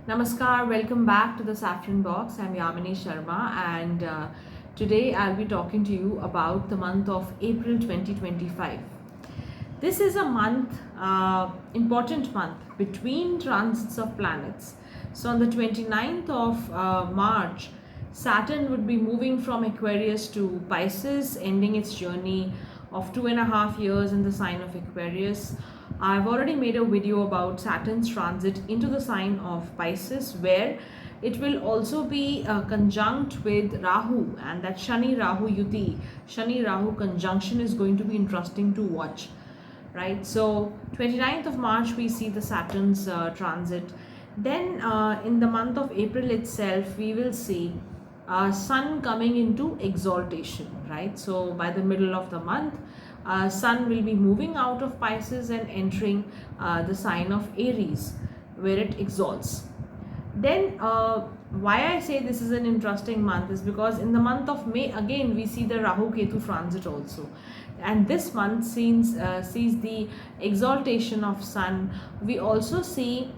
Namaskar, welcome back to the Saffron Box. I'm Yamini Sharma, and today I'll be talking to you about the month of April 2025. This is a month, important month between transits of planets. So, on the 29th of March, Saturn would be moving from Aquarius to Pisces, ending its journey of 2.5 years in the sign of Aquarius. I've already made a video about Saturn's transit into the sign of Pisces, where it will also be conjunct with Rahu, and that Shani Rahu Yuti, Shani Rahu conjunction is going to be interesting to watch, right? So 29th of March we see the Saturn's transit. Then in the month of April itself we will see Sun coming into exaltation, right? So by the middle of the month, Sun will be moving out of Pisces and entering the sign of Aries, where it exalts. Then why I say this is an interesting month is because in the month of May again we see the Rahu Ketu transit also, and this month sees the exaltation of Sun. We also see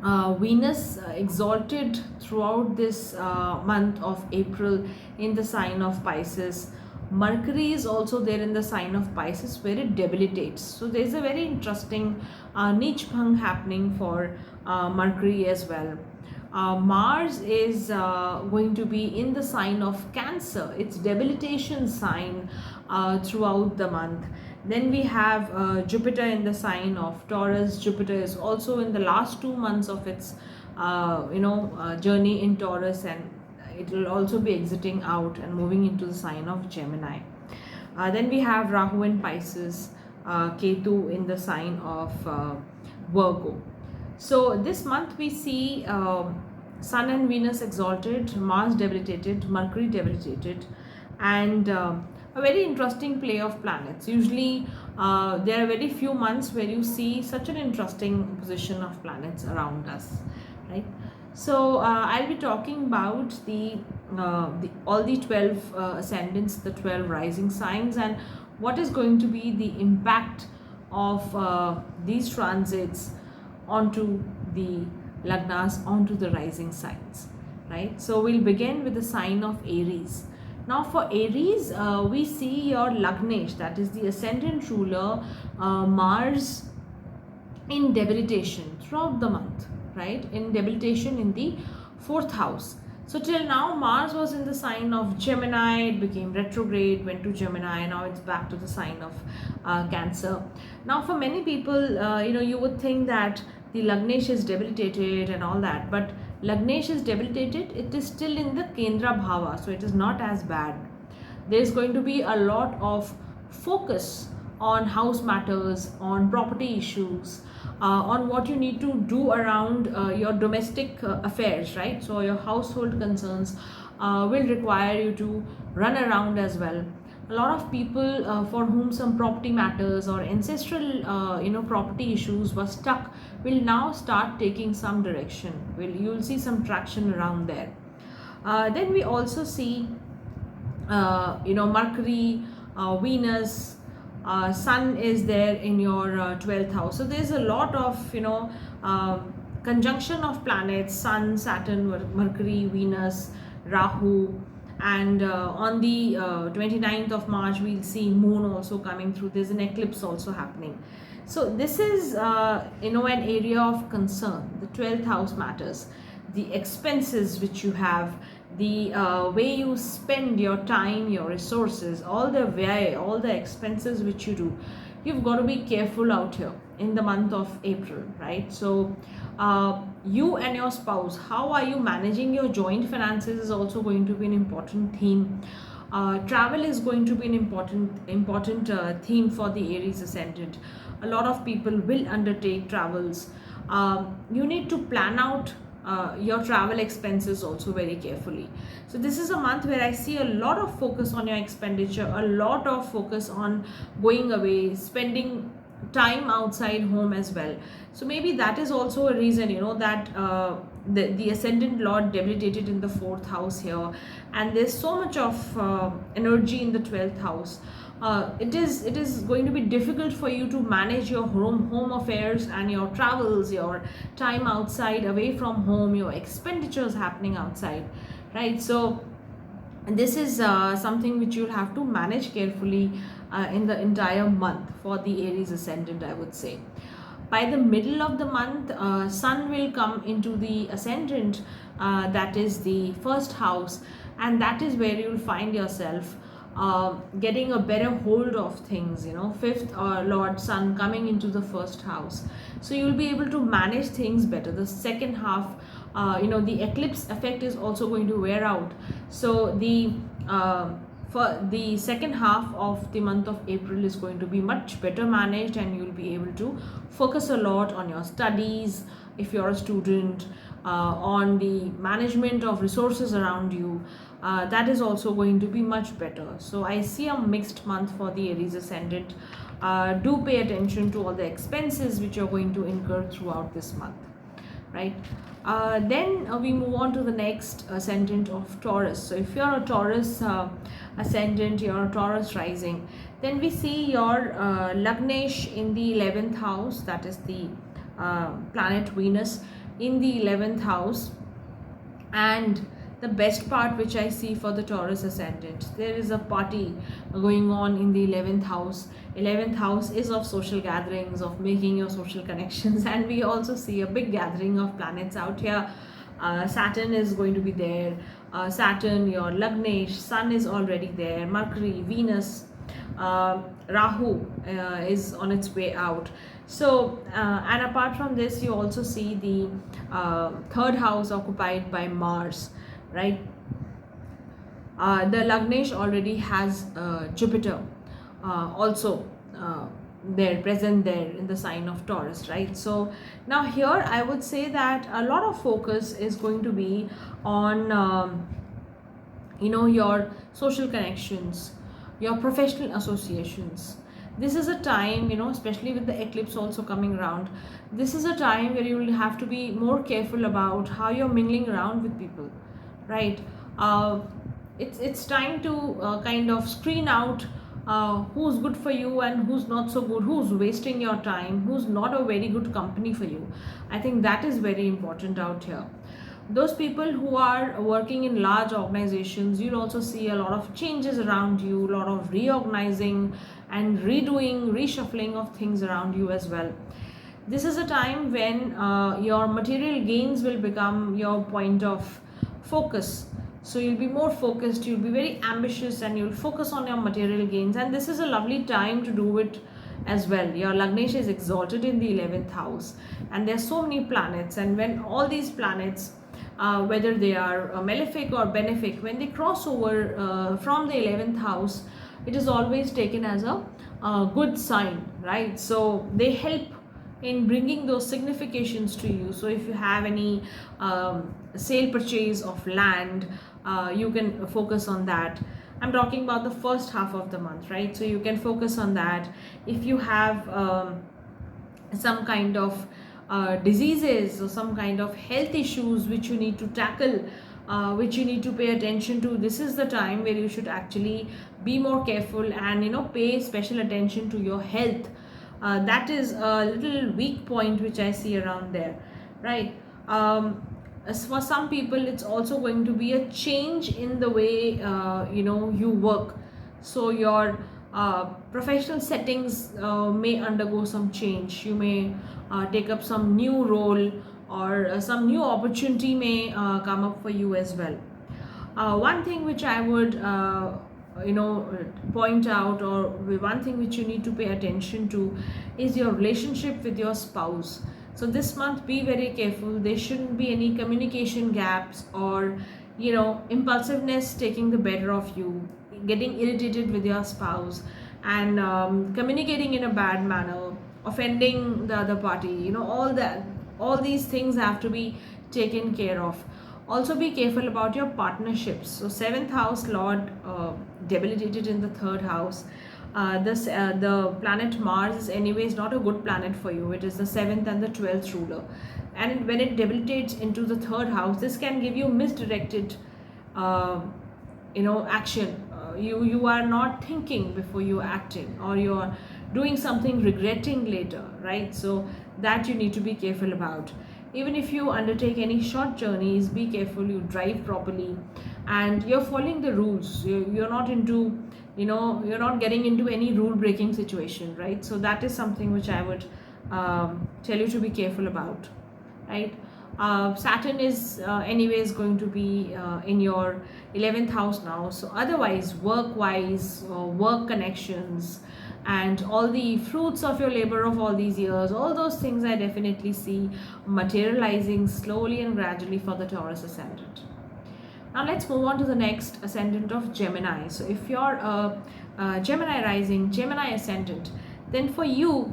Venus exalted throughout this month of April in the sign of Pisces. Mercury is also there in the sign of Pisces, where it debilitates. So there's a very interesting niche bhang happening for Mercury as well. Mars is going to be in the sign of Cancer, its debilitation sign throughout the month. Then we have Jupiter in the sign of Taurus. Jupiter is also in the last 2 months of its journey in Taurus, and it will also be exiting out and moving into the sign of Gemini. Then we have Rahu in Pisces, Ketu in the sign of Virgo. So this month we see Sun and Venus exalted, Mars debilitated, Mercury debilitated, and a very interesting play of planets. Usually there are very few months where you see such an interesting position of planets around us, right? So I'll be talking about the all the 12 ascendants, the 12 rising signs, and what is going to be the impact of these transits onto the lagnas, onto the rising signs, right? So we'll begin with the sign of Aries. Now for Aries, we see your Lagnesh, that is the ascendant ruler, Mars, in debilitation throughout the month, right? In debilitation in the 4th house. So till now Mars was in the sign of Gemini, it became retrograde, went to Gemini, now it's back to the sign of Cancer. Now for many people, you would think that the Lagnesh is debilitated and all that, but Lagnesh is debilitated, it is still in the Kendra Bhava, so it is not as bad. There is going to be a lot of focus on house matters, on property issues, on what you need to do around your domestic affairs, right? So your household concerns will require you to run around as well. A lot of people for whom some property matters or ancestral property issues were stuck will now start taking some direction. You'll see some traction around there. Then we also see Mercury, Venus, Sun is there in your 12th house. So there's a lot of conjunction of planets: Sun, Saturn, Mercury, Venus, Rahu. And on the 29th of March we'll see Moon also coming through. There's an eclipse also happening. So this is an area of concern. The 12th house matters. The expenses which you have, the way you spend your time, your resources, all the expenses which you do, you've got to be careful out here in the month of April, right? So you and your spouse, how are you managing your joint finances is also going to be an important theme. Travel is going to be an important theme for the Aries ascendant. A lot of people will undertake travels. You need to plan out your travel expenses also very carefully. So this is a month where I see a lot of focus on your expenditure, a lot of focus on going away, spending time outside home as well. So maybe that is also a reason that the ascendant lord debilitated in the 4th house here, and there's so much of energy in the 12th house. it is going to be difficult for you to manage your home affairs and your travels, your time outside away from home, your expenditures happening outside, right? So this is something which you'll have to manage carefully in the entire month for the Aries ascendant, I would say. By the middle of the month, Sun will come into the ascendant, that is the first house, and that is where you'll find yourself getting a better hold of things. Fifth Lord Sun coming into the first house, so you'll be able to manage things better. The second half, the eclipse effect is also going to wear out, so for the second half of the month of April is going to be much better managed, and you'll be able to focus a lot on your studies if you're a student, on the management of resources around you. That is also going to be much better. So I see a mixed month for the Aries ascendant. Do pay attention to all the expenses which you're going to incur throughout this month, right? Then we move on to the next ascendant of Taurus. So if you're a Taurus ascendant, you're a Taurus rising, then we see your Lagnesh in the 11th house, that is the planet Venus in the 11th house. And the best part which I see for the Taurus ascendant, there is a party going on in the 11th house. 11th house is of social gatherings, of making your social connections, and we also see a big gathering of planets out here. Saturn is going to be there. Saturn, your Lagnesh, Sun is already there. Mercury, Venus, Rahu is on its way out. So and apart from this, you also see the third house occupied by Mars, right? The Lagnesh already has Jupiter also present there in the sign of Taurus, right? So now here I would say that a lot of focus is going to be on your social connections, your professional associations. This is a time, especially with the eclipse also coming around, this is a time where you will have to be more careful about how you're mingling around with people, right? It's time to kind of screen out who's good for you and who's not so good, who's wasting your time, who's not a very good company for you. I think that is very important out here. Those people who are working in large organizations, you'll also see a lot of changes around you, a lot of reorganizing and redoing, reshuffling of things around you as well. This is a time when your material gains will become your point of focus. So you'll be more focused, you'll be very ambitious, and you'll focus on your material gains. And this is a lovely time to do it as well. Your Lagnesh is exalted in the 11th house, and there are so many planets. And when all these planets, whether they are malefic or benefic, when they cross over from the 11th house, it is always taken as a good sign, right? So they help in bringing those significations to you. So if you have any sale purchase of land, you can focus on that. I'm talking about the first half of the month, right? So you can focus on that. If you have some kind of diseases or some kind of health issues which you need to tackle, which you need to pay attention to, this is the time where you should actually be more careful and pay special attention to your health. That is a little weak point which I see around there, right? As for some people, it's also going to be a change in the way you work. So your professional settings may undergo some change. You may take up some new role, or some new opportunity may come up for you as well. One thing which I would point out, or one thing which you need to pay attention to, is your relationship with your spouse. So this month, be very careful. There shouldn't be any communication gaps, or impulsiveness taking the better of you, getting irritated with your spouse, and communicating in a bad manner, offending the other party. All these things have to be taken care of. Also be careful about your partnerships. So 7th house Lord debilitated in the 3rd house. The planet Mars is anyways not a good planet for you. It is the 7th and the 12th ruler, and when it debilitates into the 3rd house, this can give you misdirected action. you are not thinking before you acting, or you are doing something regretting later, right? So that you need to be careful about. Even if you undertake any short journeys, be careful you drive properly and you're following the rules. You're not into, you're not getting into any rule breaking situation, right? So that is something which I would tell you to be careful about, right? Saturn is anyways going to be in your 11th house now. So otherwise, work wise, work connections, and all the fruits of your labor of all these years, all those things I definitely see materializing slowly and gradually for the Taurus ascendant. Now let's move on to the next ascendant of Gemini. So if you're a Gemini rising, Gemini ascendant, then for you,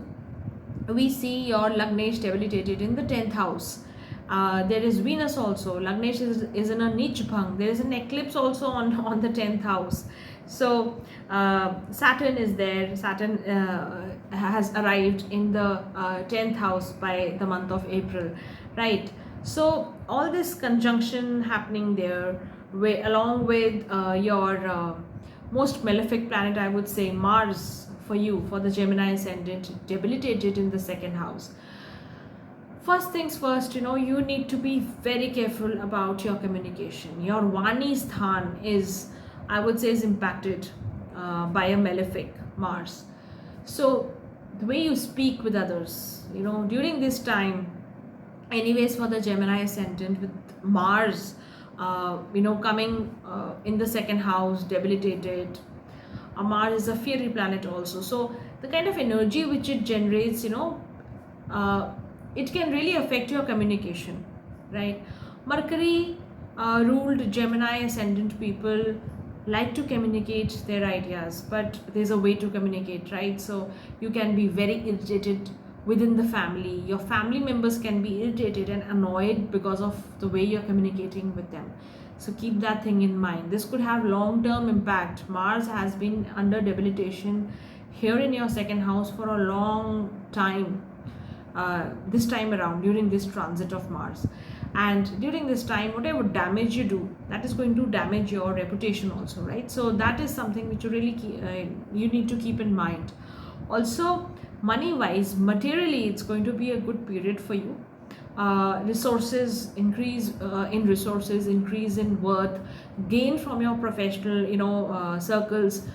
we see your Lagnesh debilitated in the 10th house. There is Venus also. Lagnesh is in a niche bhang. There is an eclipse also on the 10th house. So Saturn is there. Saturn has arrived in the 10th house by the month of April, right? So all this conjunction happening there, along with your most malefic planet, I would say Mars, for you, for the Gemini ascendant, debilitated in the 2nd house. First things first, you need to be very careful about your communication. Your Vani Sthan is, I would say, is impacted by a malefic Mars. So the way you speak with others, during this time, anyways, for the Gemini ascendant with Mars, coming in the 2nd house, debilitated. Mars is a fiery planet also. So the kind of energy which it generates, it can really affect your communication, right? Mercury ruled Gemini ascendant people like to communicate their ideas, but there's a way to communicate, right? So you can be very irritated within the family. Your family members can be irritated and annoyed because of the way you're communicating with them. So keep that thing in mind. This could have long-term impact. Mars has been under debilitation here in your 2nd house for a long time. This time around, during this transit of Mars, and during this time, whatever damage you do, that is going to damage your reputation also, right? So that is something which you really you need to keep in mind. Also, money wise, materially, it's going to be a good period for you. Resources increase in resources, increase in worth, gain from your professional circles.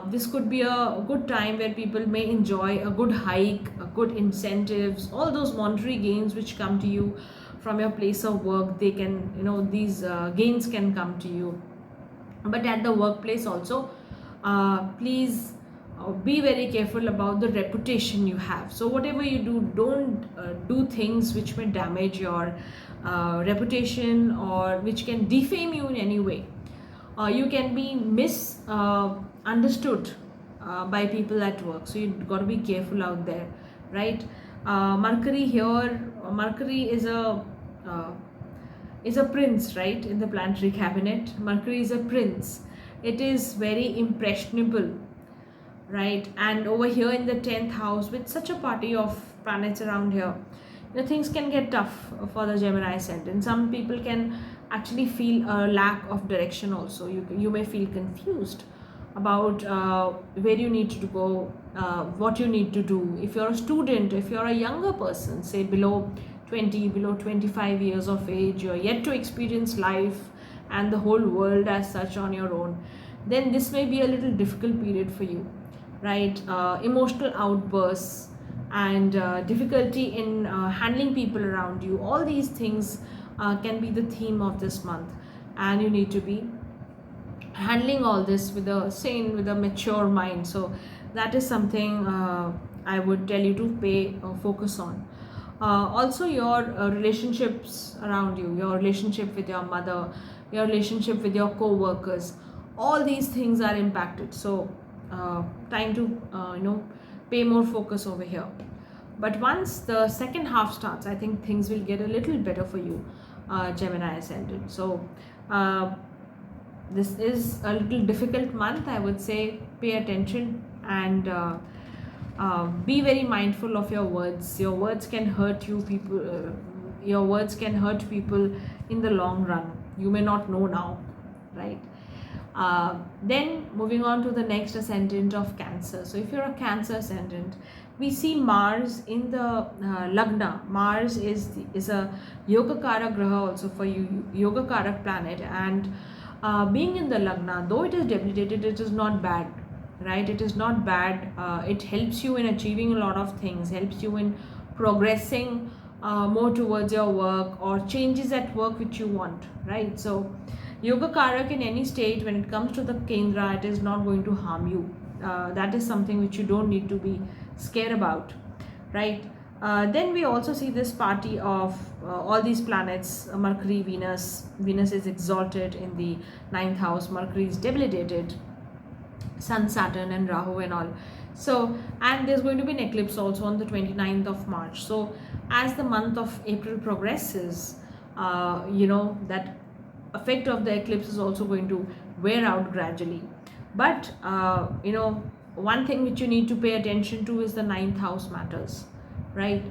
This could be a good time where people may enjoy a good hike, a good incentives, all those monetary gains which come to you from your place of work. They can, these gains can come to you. But at the workplace also, please be very careful about the reputation you have. So whatever you do, don't do things which may damage your reputation or which can defame you in any way. You can be misunderstood by people at work, so you've got to be careful out there, right? Mercury here, Mercury is a prince, right? In the planetary cabinet, Mercury is a prince. It is very impressionable, right? And over here in the 10th house, with such a party of planets around here, things can get tough for the Gemini ascendant. Some people can actually feel a lack of direction also. You may feel confused about where you need to go, what you need to do. If you're a student, if you're a younger person, say below 20, below 25 years of age, you're yet to experience life and the whole world as such on your own, then this may be a little difficult period for you, right? Emotional outbursts and difficulty in handling people around you, all these things can be the theme of this month, and you need to be handling all this with a sane, with a mature mind. So that is something I would tell you to pay focus on. Also your relationships around you, your relationship with your mother, your relationship with your co-workers, all these things are impacted. So time to pay more focus over here. But once the second half starts, I think things will get a little better for you, Gemini ascendant. So this is a little difficult month, I would say. Pay attention and be very mindful of your words. Your words can hurt you people. Your words can hurt people in the long run. You may not know now, right? Then moving on to the next ascendant of Cancer. So if you're a Cancer ascendant, we see Mars in the Lagna. Mars is a Yogacara Graha also for you, Yogacara planet, and being in the Lagna, though it is debilitated, it is not bad, right? It is not bad. It helps you in achieving a lot of things, helps you in progressing more towards your work or changes at work which you want, right? So Yoga Karak in any state, when it comes to the Kendra, it is not going to harm you. That is something which you don't need to be scared about, right? Then we also see this party of all these planets, Mercury, Venus. Venus is exalted in the ninth house, Mercury is debilitated, Sun, Saturn, and Rahu, and all. So, and there's going to be an eclipse also on the 29th of March. So, as the month of April progresses, that effect of the eclipse is also going to wear out gradually. But, one thing which you need to pay attention to is the ninth house matters, right?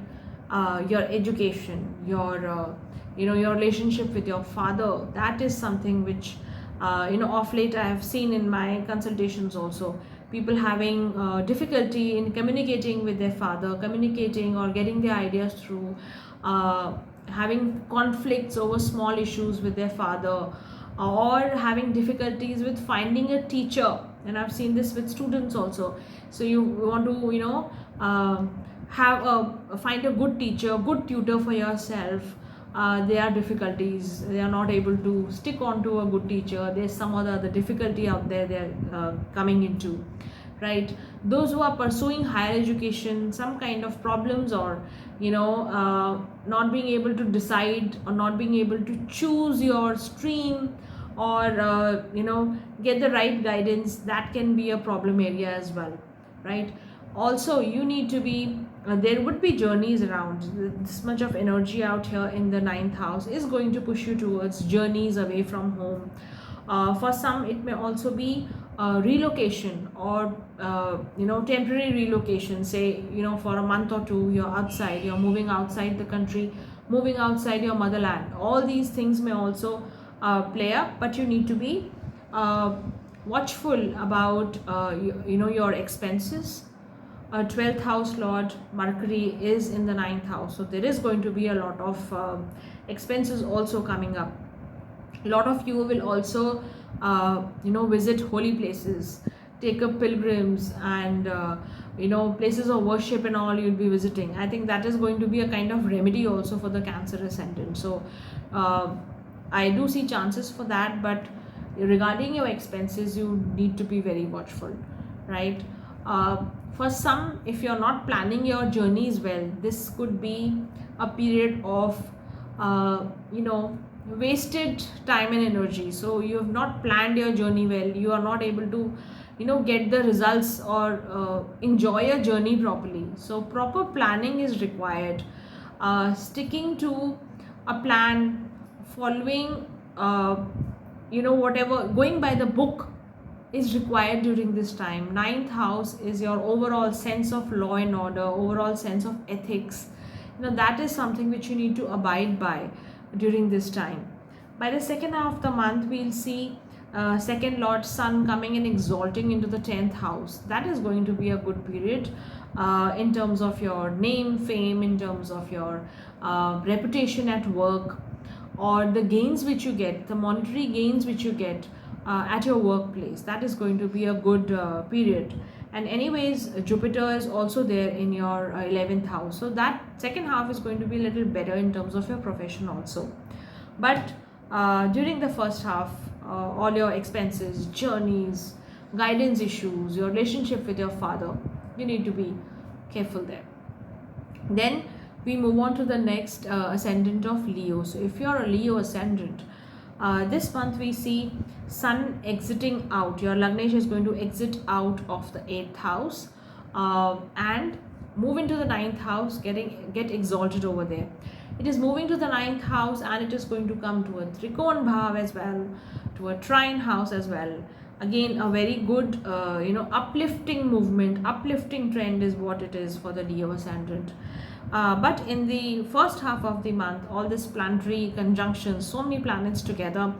Your education, your relationship with your father, that is something which, of late I have seen in my consultations also, people having difficulty in communicating with their father, communicating or getting their ideas through, having conflicts over small issues with their father, or having difficulties with finding a teacher. And I've seen this with students also. So you want to find a good teacher, good tutor for yourself. There are difficulties, they are not able to stick on to a good teacher, there's some other difficulty out there they're coming into, right? Those who are pursuing higher education, some kind of problems, or not being able to decide or not being able to choose your stream, or get the right guidance, that can be a problem area as well, right? Also, you need to be there would be journeys around. This much of energy out here in the ninth house is going to push you towards journeys away from home. For some, it may also be relocation, or temporary relocation. Say, for a month or two you're outside, you're moving outside the country, moving outside your motherland. All these things may also play up, but you need to be watchful about your expenses. 12th house lord Mercury is in the ninth house, so there is going to be a lot of expenses also coming up. A lot of you will also visit holy places, take up pilgrims, and places of worship and all you'll be visiting. I think that is going to be a kind of remedy also for the Cancer ascendant. So I do see chances for that, but regarding your expenses, you need to be very watchful, right? For some, if you're not planning your journeys well, this could be a period of wasted time and energy. So you have not planned your journey well, you are not able to get the results or enjoy your journey properly. So proper planning is required. Sticking to a plan, following whatever, going by the book is required during this time. Ninth house is your overall sense of law and order, overall sense of ethics. That is something which you need to abide by during this time. By the second half of the month, we'll see second lord sun coming and exalting into the 10th house. That is going to be a good period in terms of your name, fame, in terms of your reputation at work, or the gains which you get, the monetary gains which you get at your workplace. That is going to be a good period. And anyways, Jupiter is also there in your 11th house, so that second half is going to be a little better in terms of your profession also. But during the first half, all your expenses, journeys, guidance issues, your relationship with your father, you need to be careful there. Then we move on to the next ascendant of Leo. So if you're a Leo ascendant, this month we see Sun exiting out. Your Lagnesh is going to exit out of the 8th house and move into the 9th house, get exalted over there. It is moving to the 9th house, and it is going to come to a Trikon Bhav as well, to a Trine house as well. Again, a very good uplifting movement, uplifting trend is what it is for the Leo ascendant. But in the first half of the month, all this planetary conjunctions, so many planets together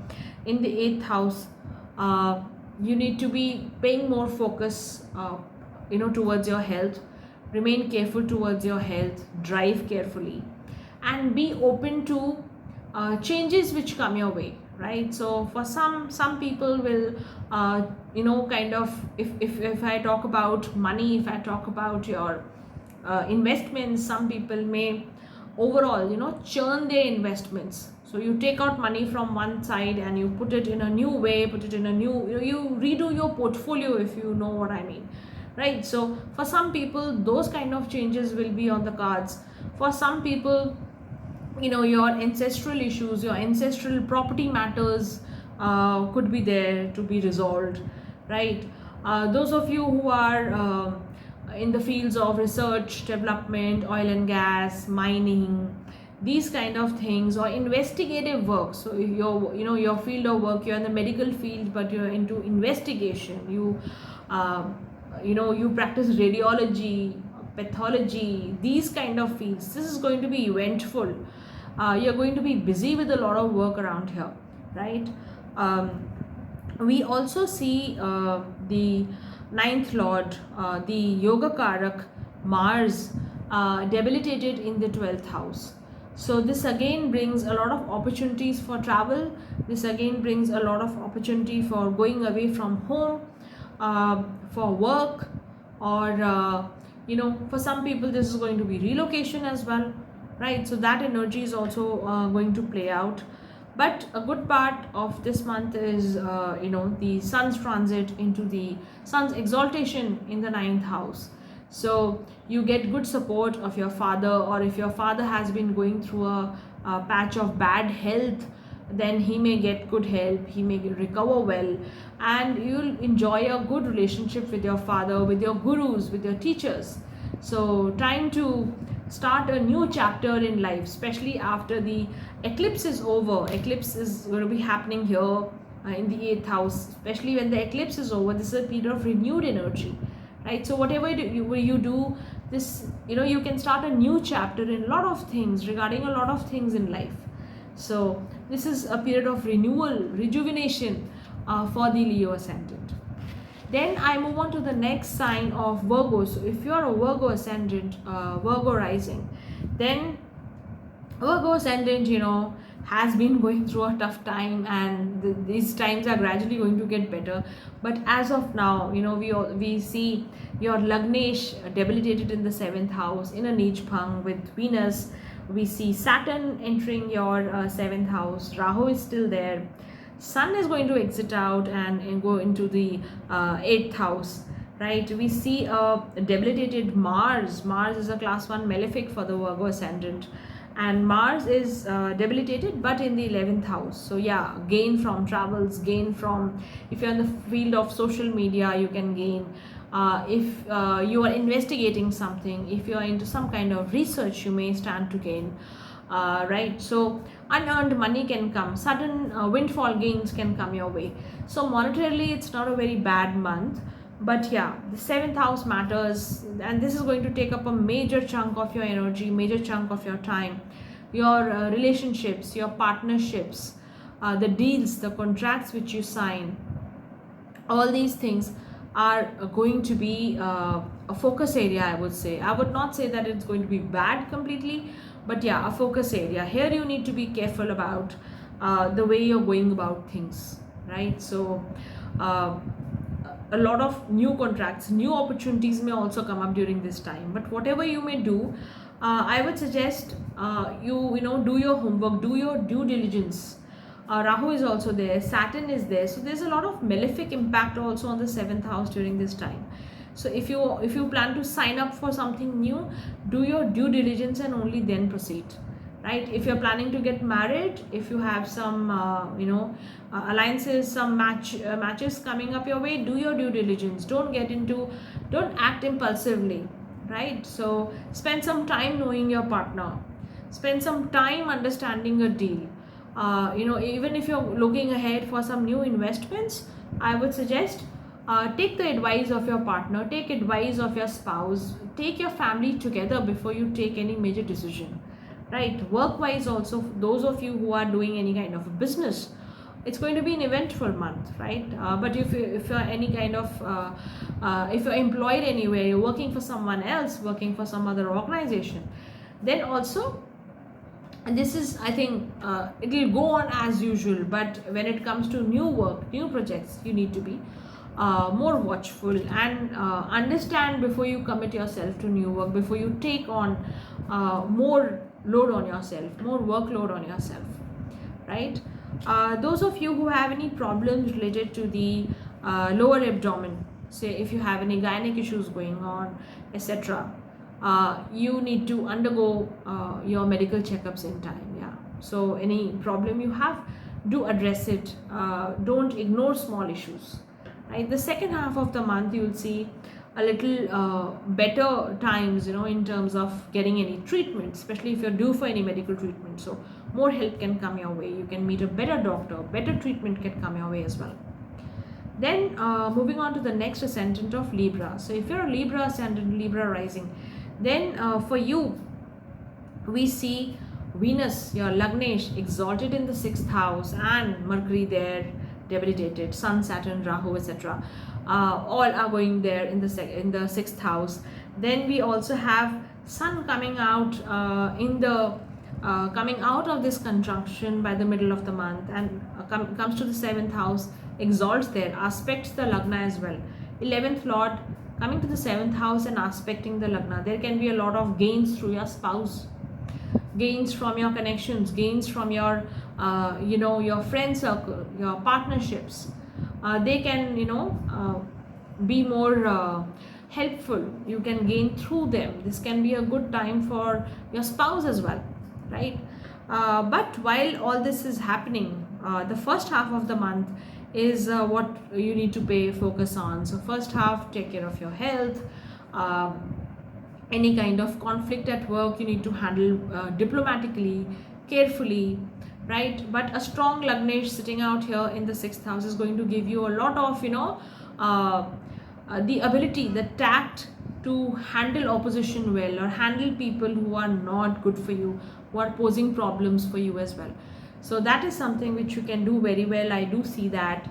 in the 8th house, You need to be paying more focus towards your health. Remain careful towards your health, drive carefully, and be open to changes which come your way, right? So for some people will kind of, if I talk about money, if I talk about your investments, some people may overall churn their investments. So you take out money from one side and you put it in a new way, put it in a new, you redo your portfolio, if you know what I mean, right? So for some people those kind of changes will be on the cards. For some people, your ancestral issues, your ancestral property matters could be there to be resolved, right? Those of you who are in the fields of research, development, oil and gas, mining, these kind of things, or investigative work. So if your field of work, you're in the medical field but you're into investigation, you practice radiology, pathology, these kind of fields, this is going to be eventful. You're going to be busy with a lot of work around here, right? We also see the ninth lord, the yoga karak Mars, debilitated in the 12th house. So this again brings a lot of opportunities for travel. This again brings a lot of opportunity for going away from home, for work, or for some people this is going to be relocation as well, right? So that energy is also going to play out. But a good part of this month is the sun's transit into the sun's exaltation in the ninth house. So you get good support of your father, or if your father has been going through a patch of bad health, then he may get good help, he may recover well, and you'll enjoy a good relationship with your father, with your gurus, with your teachers. So time to start a new chapter in life, especially after the eclipse is over. Eclipse is going to be happening here in the 8th house. Especially when the eclipse is over, this is a period of renewed energy, right? So whatever you do this, you can start a new chapter in a lot of things, regarding a lot of things in life. So this is a period of renewal, rejuvenation for the Leo ascendant. Then I move on to the next sign of Virgo. So if you are a Virgo ascendant, Virgo rising, then Virgo ascendant, has been going through a tough time, and these times are gradually going to get better. But as of now, we see your Lagnesh debilitated in the 7th house in a Neech Bhang with Venus. We see Saturn entering your 7th house. Rahu is still there. Sun is going to exit out and go into the 8th house, right? We see a debilitated Mars. Mars is a class 1 malefic for the Virgo ascendant, and Mars is debilitated but in the 11th house. So yeah, gain from travels, gain from, if you're in the field of social media, you can gain. If you are investigating something, if you're into some kind of research, you may stand to gain. Right? So unearned money can come, sudden windfall gains can come your way. So monetarily it's not a very bad month, but yeah, the 7th house matters, and this is going to take up a major chunk of your energy, major chunk of your time. Your relationships, your partnerships, the deals, the contracts which you sign, all these things are going to be a focus area, I would say. I would not say that it's going to be bad completely, but yeah, a focus area. Here you need to be careful about the way you're going about things, right? So a lot of new contracts, new opportunities may also come up during this time. But whatever you may do, I would suggest you do your homework, do your due diligence. Rahu is also there, Saturn is there, so there's a lot of malefic impact also on the 7th house during this time. So if you plan to sign up for something new, do your due diligence and only then proceed, right? If you're planning to get married, if you have some alliances, some matches coming up your way, do your due diligence. Don't act impulsively, right? So spend some time knowing your partner, spend some time understanding a deal. Even if you're looking ahead for some new investments, I would suggest take the advice of your partner, take advice of your spouse, take your family together before you take any major decision, right? Work wise also, those of you who are doing any kind of a business, it's going to be an eventful month, right? But if you're any kind of if you're employed anywhere, you're working for someone else, working for some other organization, then also, and this is, I think, it will go on as usual, but when it comes to new work, new projects, you need to be more watchful and understand before you commit yourself to new work, before you take on more load on yourself, more workload on yourself, right? Those of you who have any problems related to the lower abdomen, say if you have any gynec issues going on, etc., you need to undergo your medical checkups in time. Yeah, so any problem you have, do address it. Don't ignore small issues, right? The second half of the month, you will see a little better times, in terms of getting any treatment, especially if you're due for any medical treatment. So more help can come your way, you can meet a better doctor, better treatment can come your way as well. Then moving on to the next ascendant of Libra. So if you're a Libra ascendant, Libra rising, then for you, we see Venus, your Lagnesh, exalted in the 6th house, and Mercury there debilitated, Sun, Saturn, Rahu, etc. All are going there in the 6th house. Then we also have Sun coming out coming out of this conjunction by the middle of the month, and comes to the 7th house, exalts there, aspects the Lagna as well. 11th Lord coming to the 7th house and aspecting the Lagna. There can be a lot of gains through your spouse, gains from your connections, gains from your your friend circle, your partnerships. They can be more helpful. You can gain through them. This can be a good time for your spouse as well, right? But while all this is happening, the first half of the month is what you need to pay focus on. So first half, take care of your health. Any kind of conflict at work, you need to handle diplomatically, carefully, right? But a strong Lagnesh sitting out here in the 6th house is going to give you a lot of the ability, the tact to handle opposition well, or handle people who are not good for you, who are posing problems for you as well. So that is something which you can do very well. I do see that.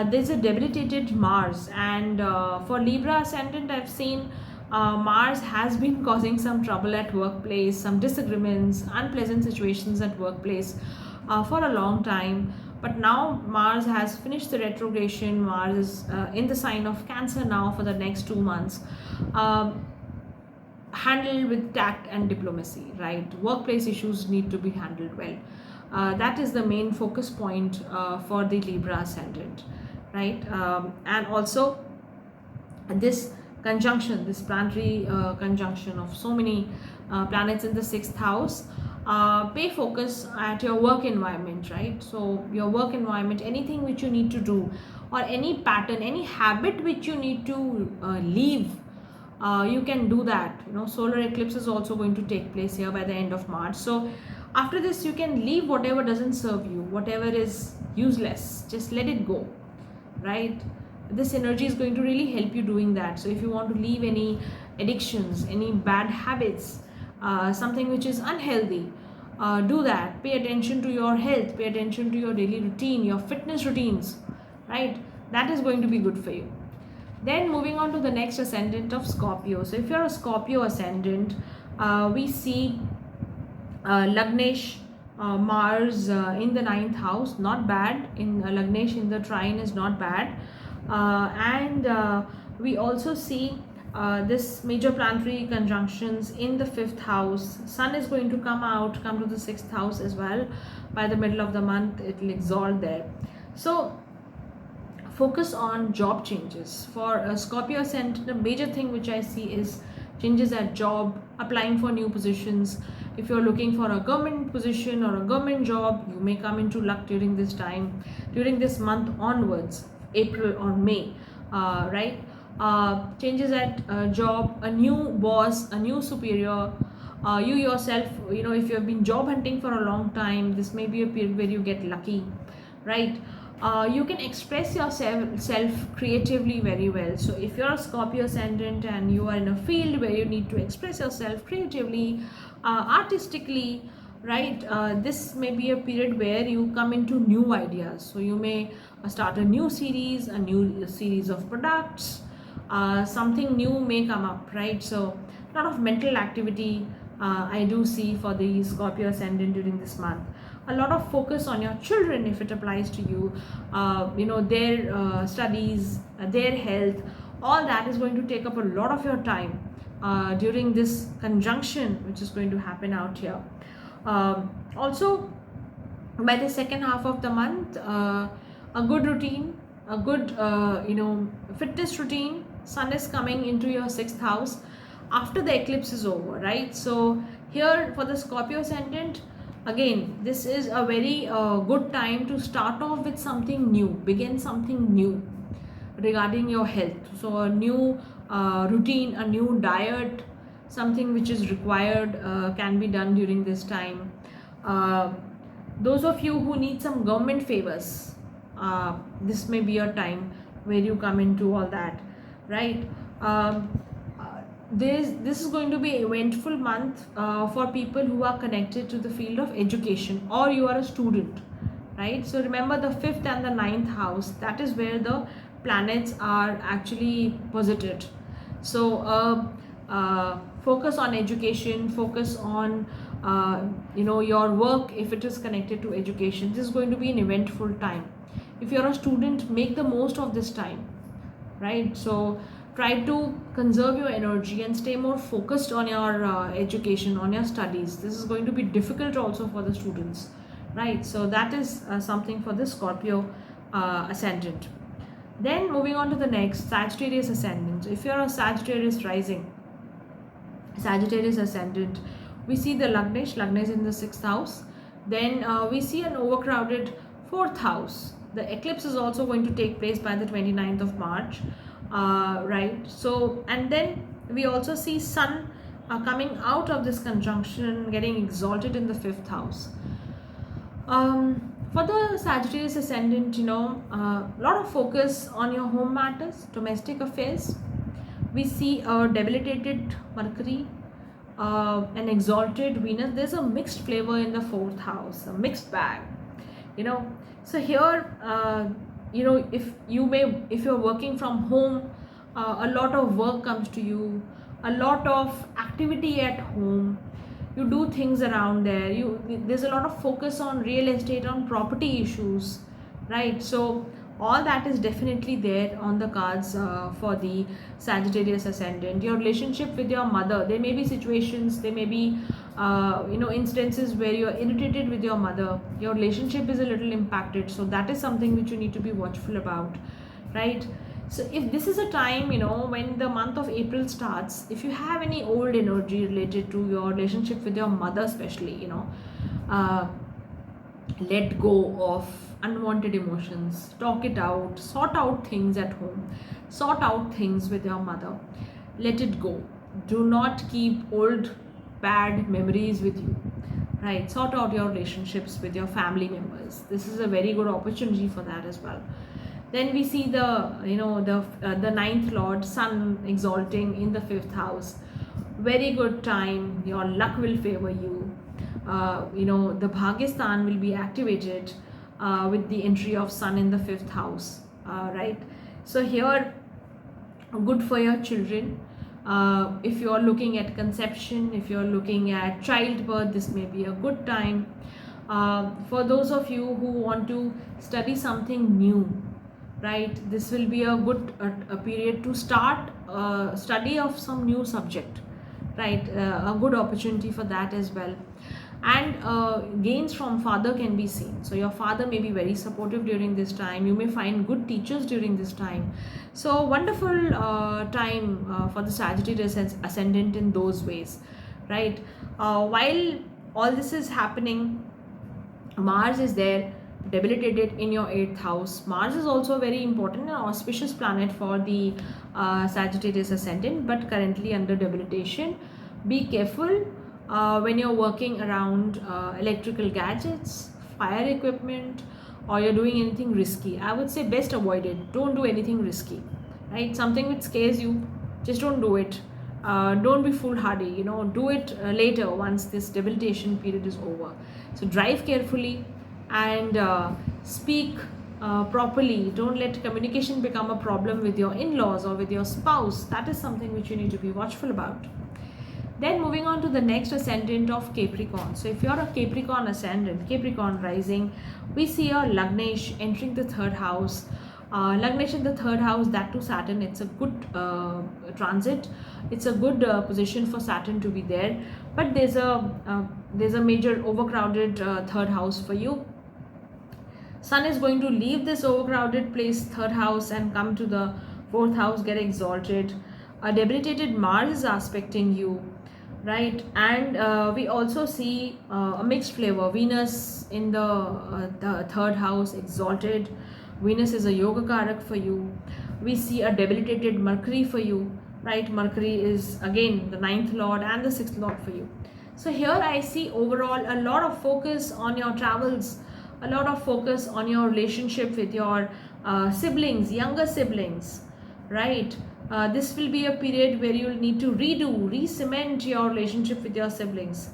There's a debilitated Mars, and for Libra ascendant, I've seen Mars has been causing some trouble at workplace, some disagreements, unpleasant situations at workplace for a long time. But now Mars has finished the retrogression. Mars is in the sign of Cancer now for the next 2 months. Handled with tact and diplomacy, right? Workplace issues need to be handled well. That is the main focus point for the Libra ascendant, right? And also this conjunction, this planetary conjunction of so many planets in the 6th house, pay focus at your work environment, right? So your work environment, anything which you need to do, or any pattern, any habit which you need to leave, you can do that. Solar eclipse is also going to take place here by the end of March. So after this, you can leave whatever doesn't serve you, whatever is useless, just let it go, right? This energy is going to really help you doing that. So if you want to leave any addictions, any bad habits, something which is unhealthy, do that. Pay attention to your health, pay attention to your daily routine, your fitness routines, right? That is going to be good for you. Then moving on to the next ascendant of Scorpio. So if you're a Scorpio ascendant, we see Lagnesh, Mars in the 9th house, not bad. In Lagnesh in the trine is not bad. And we also see this major planetary conjunctions in the 5th house. Sun is going to come to the 6th house as well. By the middle of the month, it will exalt there. So focus on job changes. For a Scorpio ascendant, the major thing which I see is changes at job, applying for new positions. If you're looking for a government position or a government job, you may come into luck during this time, during this month onwards, April or May, right? Changes at job, a new boss, a new superior. You yourself, if you have been job hunting for a long time, this may be a period where you get lucky, right? You can express yourself creatively very well. So if you're a Scorpio ascendant and you are in a field where you need to express yourself creatively, artistically, right? This may be a period where you come into new ideas. So you may start a new series of products. Something new may come up, right? So a lot of mental activity I do see for the Scorpio ascendant during this month. A lot of focus on your children if it applies to you. Their studies, their health, all that is going to take up a lot of your time during this conjunction which is going to happen out here. Also, by the second half of the month, a good routine, a good fitness routine. Sun is coming into your sixth house after the eclipse is over, right? So here for the Scorpio ascendant, again, this is a very good time to start off with something new, begin something new regarding your health. So a new routine, a new diet, something which is required can be done during this time. uh, those of you who need some government favors, this may be your time where you come into all that, right? This is going to be an eventful month for people who are connected to the field of education, or you are a student, right? So remember, the fifth and the ninth house, that is where the planets are actually posited. So focus on education, focus on your work if it is connected to education. This is going to be an eventful time. If you're a student, make the most of this time, right? So try to conserve your energy and stay more focused on your education, on your studies. This is going to be difficult also for the students, right? So that is something for the Scorpio ascendant. Then moving on to the next, Sagittarius ascendant. If you're a Sagittarius rising, Sagittarius ascendant, we see the Lagna is in the sixth house. Then we see an overcrowded fourth house. The eclipse is also going to take place by the 29th of March, right? So, and then we also see Sun coming out of this conjunction, getting exalted in the fifth house. For the Sagittarius ascendant, a lot of focus on your home matters, domestic affairs. We see a debilitated Mercury, an exalted Venus. There's a mixed flavor in the fourth house, a mixed bag. So here, if you're working from home, a lot of work comes to you, a lot of activity at home. You do things around there. There's a lot of focus on real estate, on property issues, right? So all that is definitely there on the cards for the Sagittarius ascendant. Your relationship with your mother, there may be situations, there may be instances where you're irritated with your mother. Your relationship is a little impacted, so that is something which you need to be watchful about, right? So if this is a time, when the month of April starts, if you have any old energy related to your relationship with your mother especially, let go of unwanted emotions, talk it out, sort out things at home, sort out things with your mother, let it go. Do not keep old bad memories with you, right? Sort out your relationships with your family members. This is a very good opportunity for that as well. Then we see the ninth lord Sun exalting in the fifth house. Very good time. Your luck will favor you. The Bhagyastan will be activated with the entry of Sun in the fifth house, right? So here, good for your children. If you are looking at conception, if you are looking at childbirth, this may be a good time. For those of you who want to study something new, right, this will be a good a period to start study of some new subject, right? A good opportunity for that as well. And gains from father can be seen. So your father may be very supportive during this time. You may find good teachers during this time. So wonderful time for the Sagittarius ascendant in those ways, right? While all this is happening, Mars is there, debilitated in your 8th house. Mars is also a very important and auspicious planet for the Sagittarius ascendant, but currently under debilitation. Be careful when you're working around electrical gadgets, fire equipment, or you're doing anything risky. I would say best avoid it. Don't do anything risky, right? Something which scares you, just don't do it. Don't be foolhardy, do it later once this debilitation period is over. So drive carefully and speak properly. Don't let communication become a problem with your in-laws or with your spouse. That is something which you need to be watchful about. Then moving on to the next ascendant of Capricorn. So if you're a Capricorn ascendant, Capricorn rising, we see your Lagnesh entering the third house. Lagnesh in the third house, that to Saturn, it's a good transit. It's a good position for Saturn to be there. But there's a major overcrowded third house for you. Sun is going to leave this overcrowded place, third house, and come to the fourth house, get exalted. A debilitated Mars is aspecting you, right? And we also see a mixed flavor. Venus in the third house, exalted. Venus is a yoga karak for you. We see a debilitated Mercury for you, right? Mercury is again the ninth lord and the sixth lord for you. So here I see overall a lot of focus on your travels, a lot of focus on your relationship with your siblings, younger siblings, right? This will be a period where you'll need to re-cement your relationship with your siblings,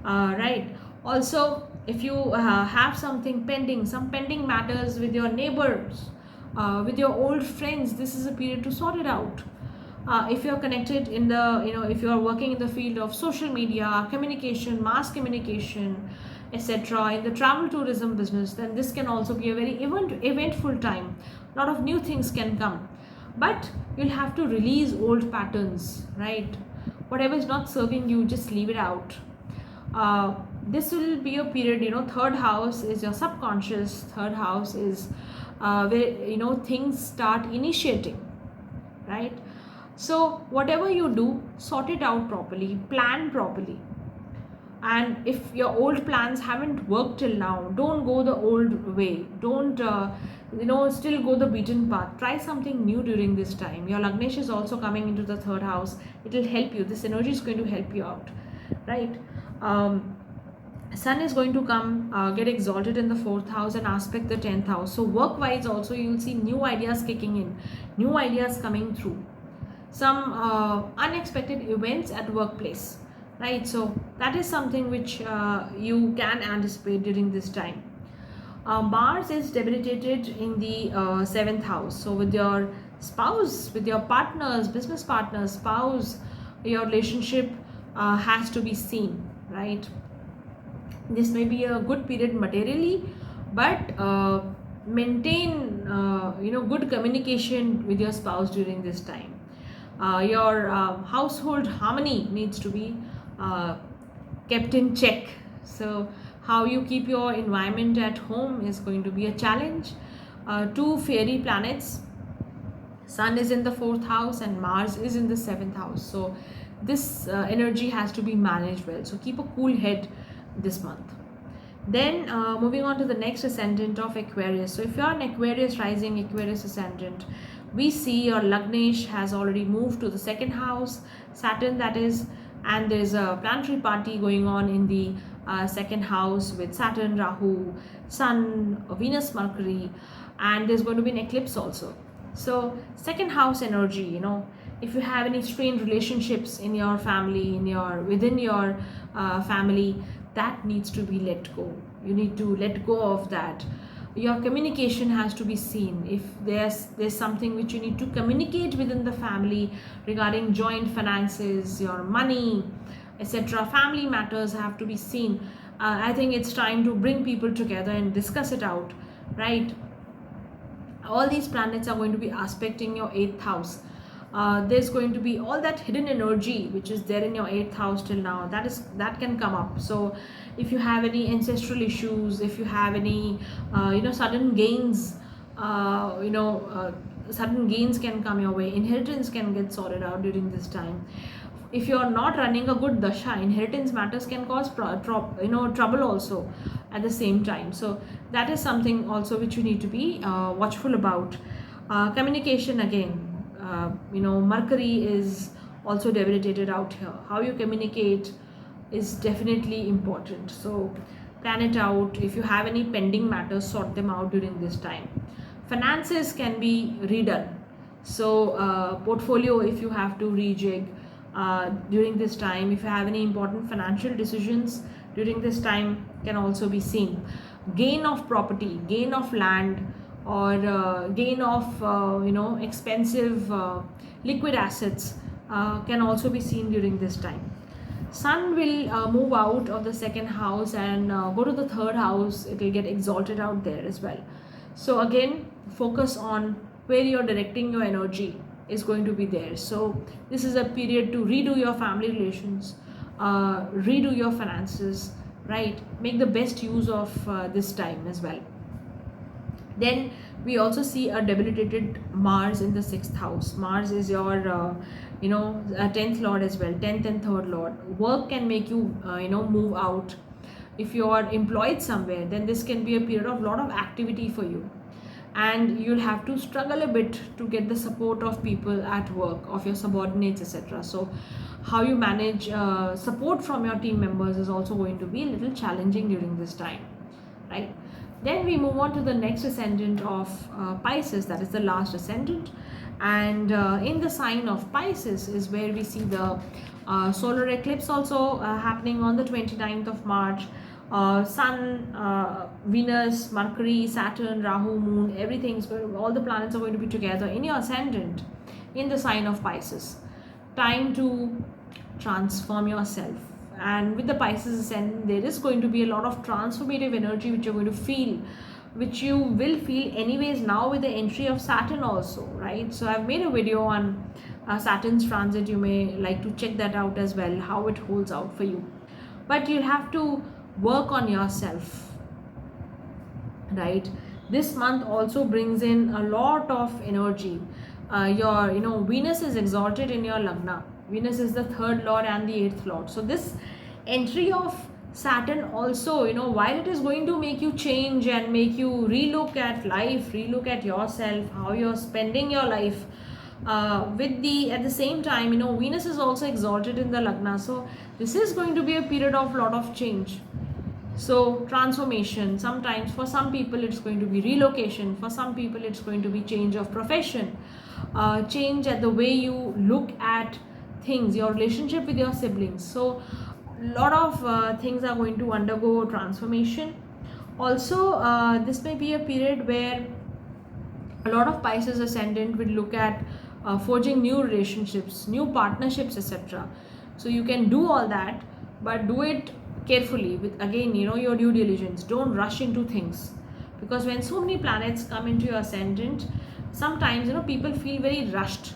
right? Also, if you have something pending, some pending matters with your neighbors, with your old friends, this is a period to sort it out. If you're connected in if you're working in the field of social media, communication, mass communication, etc., in the travel tourism business, then this can also be a very eventful time. A lot of new things can come. But you'll have to release old patterns, right? Whatever is not serving you, just leave it out. This will be a period, third house is your subconscious, third house is where, things start initiating, right? So whatever you do, sort it out properly, plan properly. And if your old plans haven't worked till now, don't go the old way. Don't still go the beaten path. Try something new during this time. Your Lagnesh is also coming into the third house. It will help you. This energy is going to help you out, right? Sun is going to come, get exalted in the fourth house and aspect the 10th house. So work wise also you will see new ideas kicking in, new ideas coming through, some unexpected events at workplace, right? So that is something which you can anticipate during this time. Mars is debilitated in the 7th house. So with your spouse, with your partners, business partners, spouse, your relationship has to be seen, right? This may be a good period materially, but maintain good communication with your spouse during this time. Your household harmony needs to be kept in check. So how you keep your environment at home is going to be a challenge. Two fiery planets, Sun is in the fourth house and Mars is in the 7th house. So this energy has to be managed well. So keep a cool head this month. Then moving on to the next ascendant of Aquarius. So if you are an Aquarius rising, Aquarius ascendant, we see your Lagnesh has already moved to the 2nd house, Saturn that is, and there's a planetary party going on in the 2nd house with Saturn, Rahu, Sun, Venus, Mercury, and there's going to be an eclipse also. So 2nd house energy, if you have any strained relationships in your family, within your family, that needs to be let go. You need to let go of that. Your communication has to be seen. If there's something which you need to communicate within the family regarding joint finances, your money, etc., family matters have to be seen. I think it's time to bring people together and discuss it out, right? All these planets are going to be aspecting your 8th house. There's going to be all that hidden energy which is there in your 8th house till now, that can come up. So if you have any ancestral issues, if you have any sudden gains, sudden gains can come your way, inheritance can get sorted out during this time. If you are not running a good dasha, inheritance matters can cause trouble also at the same time. So that is something also which you need to be watchful about. Communication again, Mercury is also debilitated out here. How you communicate is definitely important. So plan it out. If you have any pending matters, sort them out during this time. Finances can be redone. So portfolio, if you have to rejig, during this time. If you have any important financial decisions during this time, can also be seen. Gain of property, gain of land, or gain of expensive liquid assets can also be seen during this time. Sun will move out of the second house and go to the third house. It will get exalted out there as well. So again, focus on where you're directing your energy is going to be there. So this is a period to redo your family relations, redo your finances, right? Make the best use of this time as well. Then we also see a debilitated Mars in the 6th house. Mars is your 10th lord as well, 10th and 3rd lord. Work can make you move out. If you are employed somewhere, then this can be a period of lot of activity for you, and you'll have to struggle a bit to get the support of people at work, of your subordinates, etc. So how you manage support from your team members is also going to be a little challenging during this time, right? Then we move on to the next ascendant of Pisces, that is the last ascendant. And in the sign of Pisces is where we see the solar eclipse also happening on the 29th of March. Sun, Venus, Mercury, Saturn, Rahu, Moon, everything's going to, all the planets are going to be together in your ascendant in the sign of Pisces. Time to transform yourself. And with the Pisces ascendant, there is going to be a lot of transformative energy which you're going to feel, which you will feel anyways now with the entry of Saturn also, right? So I've made a video on Saturn's transit. You may like to check that out as well, how it holds out for you. But you'll have to work on yourself, right? This month also brings in a lot of energy. Your Venus is exalted in your Lagna. Venus is the 3rd lord and the 8th lord. So this entry of Saturn also, while it is going to make you change and make you relook at life, relook at yourself, how you're spending your life, at the same time, Venus is also exalted in the Lagna. So this is going to be a period of lot of change. So transformation, sometimes for some people it's going to be relocation, for some people it's going to be change of profession, change at the way you look at things, your relationship with your siblings. So a lot of things are going to undergo transformation. Also this may be a period where a lot of Pisces ascendant will look at forging new relationships, new partnerships, etc. So you can do all that, but do it carefully with, again, your due diligence. Don't rush into things, because when so many planets come into your ascendant, sometimes people feel very rushed.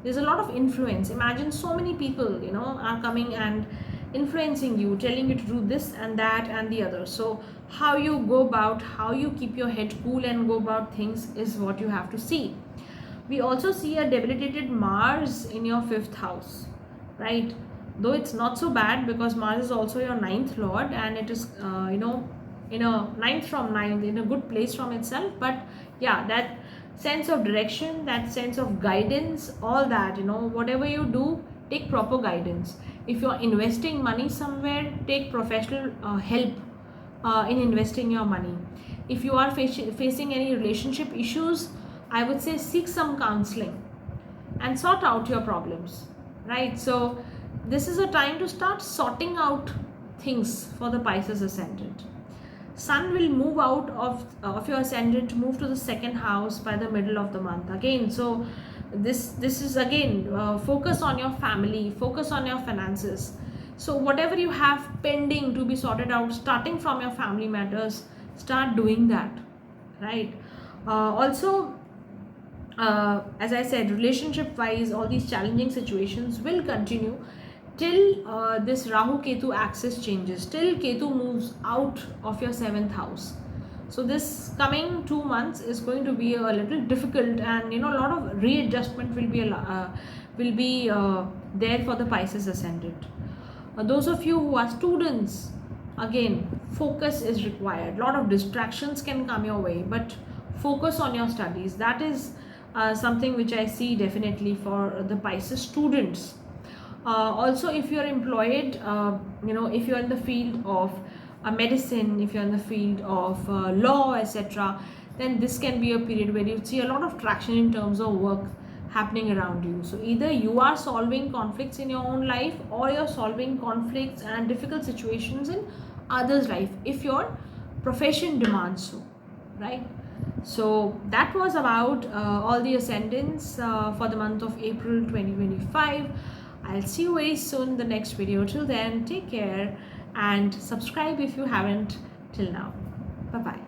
There's a lot of influence. Imagine so many people are coming and influencing you, telling you to do this and that and the other. So how you go about, how you keep your head cool and go about things is what you have to see. We also see a debilitated Mars in your 5th house, right? Though it's not so bad, because Mars is also your 9th lord, and it is in a 9th from 9th, in a good place from itself. But yeah, that sense of direction, that sense of guidance, all that, whatever you do, take proper guidance. If you're investing money somewhere, take professional help in investing your money. If you are facing any relationship issues, I would say seek some counseling and sort out your problems, right? So this is a time to start sorting out things for the Pisces ascendant. Sun will move out of your ascendant, move to the 2nd house by the middle of the month again. So this is again focus on your family, focus on your finances. So whatever you have pending to be sorted out, starting from your family matters, start doing that, right? Also as I said, relationship wise, all these challenging situations will continue till this Rahu Ketu axis changes, till Ketu moves out of your 7th house. So this coming 2 months is going to be a little difficult, and a lot of readjustment will be there for the Pisces ascendant. Those of you who are students, again, focus is required. A lot of distractions can come your way, but focus on your studies. That is something which I see definitely for the Pisces students. Also, if you're employed, if you're in the field of medicine, if you're in the field of law, etc., then this can be a period where you see a lot of traction in terms of work, happening around you. So either you are solving conflicts in your own life, or you're solving conflicts and difficult situations in others' life if your profession demands so, right? So that was about all the ascendants for the month of April 2025. I'll see you very soon in the next video. Till then, take care and subscribe if you haven't till now. Bye bye.